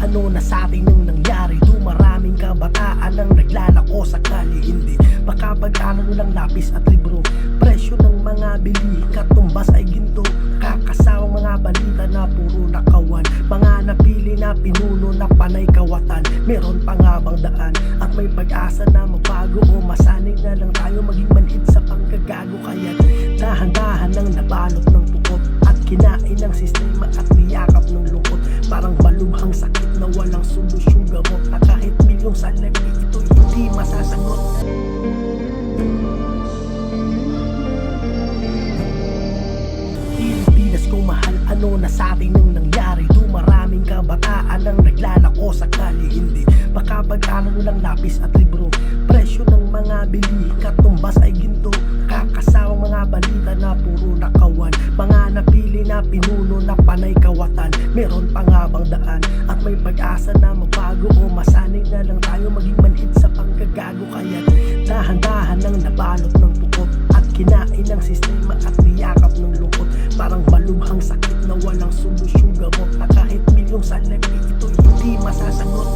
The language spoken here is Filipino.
ano na sa atin ang nangyari. Maraming kabataan ang naglalako sakali hindi makapag-aral ng lapis at libro. Presyo ng mga bilihin katumbas ay ginto. Kakasawang mga balita na puro nakawan. Mga napili na pinuno na panay kawatan. Meron pa nga bang daan at may pag-asa na magbago o masanay na lang tayo maging manhid sa panggagago. Kaya't dahan-dahan ang nabalot ng pukot at kinain ng sistema at niyakap ng lungkot. Parang malubhang sakit na walang solusyong gamot, na kahit milyong salapi ito hindi masasagot. Pilipinas ko mahal, ano na sa atin ang nangyari. Maraming kabataan ang naglalako sakali hindi makapag-aral ng lapis at libro. Presyo ng mga bilihin katumbas ay ginto. Kakasawang mga balita na puro nakawan. Mga napili na pinuno na panay kawatan. Meron pa nga bang daan at may pag-asa na magbago o masanay na lang tayo maging manhid sa panggagago. Kaya't dahan-dahan ang nabalot ng pukot at kinain ng sistema at niyakap ng lungkot. Parang malubhang sakit na walang solusyong gamot, na kahit milyong salapi ito hindi masasagot.